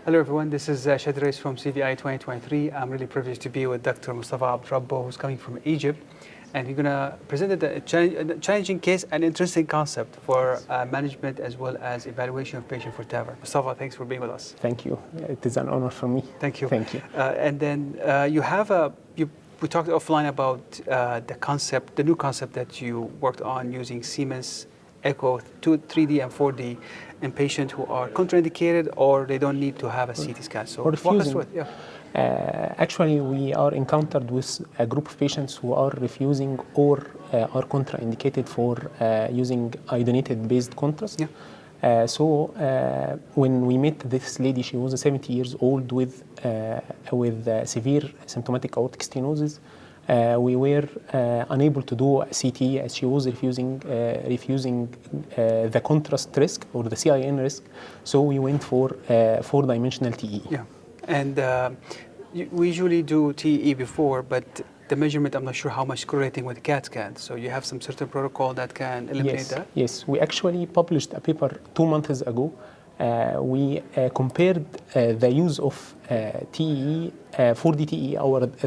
Hello everyone, this is Shadi Reis from CVI 2023. I'm really privileged to be with Dr. Mostafa Abdrabou, who's coming from Egypt. And we're going to present a challenging case and interesting concept for management as well as evaluation of patient for TAVI. Mostafa, thanks for being with us. Thank you. It is an honor for me. Thank you. Thank you. And then we talked offline about the new concept that you worked on using Siemens echo 3D and 4D in patients who are contraindicated or they don't need to have a CT scan. So walk us through it. Yeah. Actually, we are encountered with a group of patients who are refusing or are contraindicated for using iodinated-based contrast. Yeah. When we met this lady, she was 70 years old with severe symptomatic aortic stenosis. We were unable to do a CT as she was refusing the contrast risk or the CIN risk. So we went for 4-dimensional TE. Yeah, and we usually do TE before, but the measurement, I'm not sure how much correlating with CAT scan. So you have some certain protocol that can eliminate that? Yes, we actually published a paper 2 months ago. We compared the use of TE, 4D TE,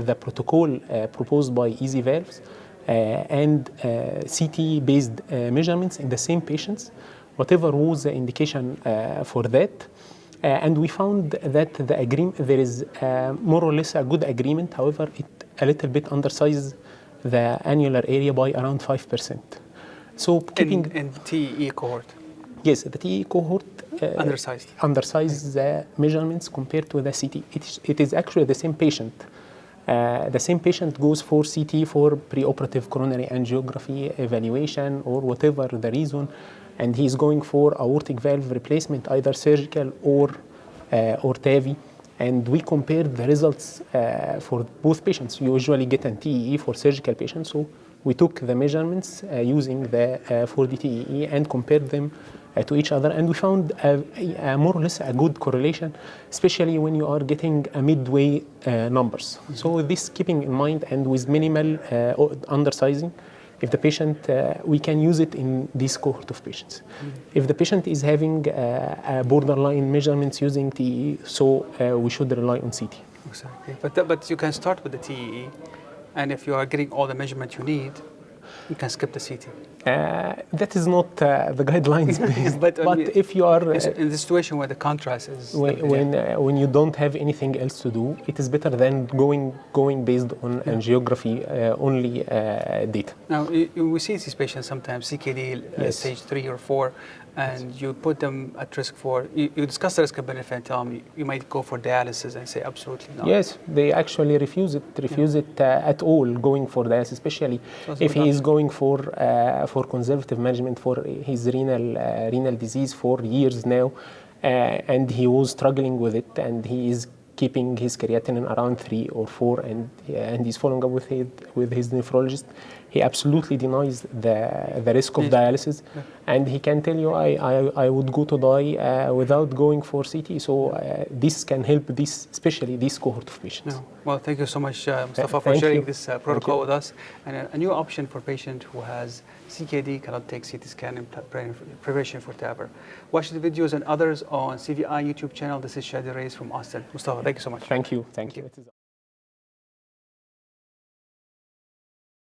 the protocol proposed by Easy Valves, and CT-based measurements in the same patients, whatever was the indication for that. And we found that there is more or less a good agreement. However, it a little bit undersizes the annular area by around 5%. So keeping in TE cohort. Yes, the TE cohort undersized the measurements compared to the CT. It is actually the same patient. The same patient goes for CT for preoperative coronary angiography evaluation or whatever the reason, and he's going for aortic valve replacement, either surgical or TAVI. And we compared the results for both patients. You usually get an TEE for surgical patients, so we took the measurements using the 4D TEE and compared them to each other, and we found more or less a good correlation, especially when you are getting a midway numbers. So with this keeping in mind and with minimal undersizing, if the patient, we can use it in this cohort of patients. If the patient is having borderline measurements using TEE, so we should rely on CT. Exactly, but you can start with the TEE, and if you are getting all the measurement you need, you can skip the CT. That is not the guidelines based, but if you are in the situation where the contrast is when you don't have anything else to do, it is better than going based on angiography only data. Now we see these patients sometimes CKD stage 3 or 4, and you put them at risk for, you discuss the risk and benefit and tell them you might go for dialysis and say absolutely not. Yes, they actually refuse it at all, going for dialysis, especially if he is going for conservative management for his renal disease for years now, and he was struggling with it, and he is keeping his creatinine around 3 or 4, and he's following up with his nephrologist. He absolutely denies the risk of dialysis, and he can tell you, I would go to die without going for CT. So this can help especially this cohort of patients. No. Well, thank you so much, Mostafa, for sharing this protocol with us, and a new option for patient who has CKD, cannot take CT scan in preparation for TAVI. Watch the videos and others on CVI YouTube channel. This is Shadi Reis from Austin. Mostafa, thank you so much. Thank you.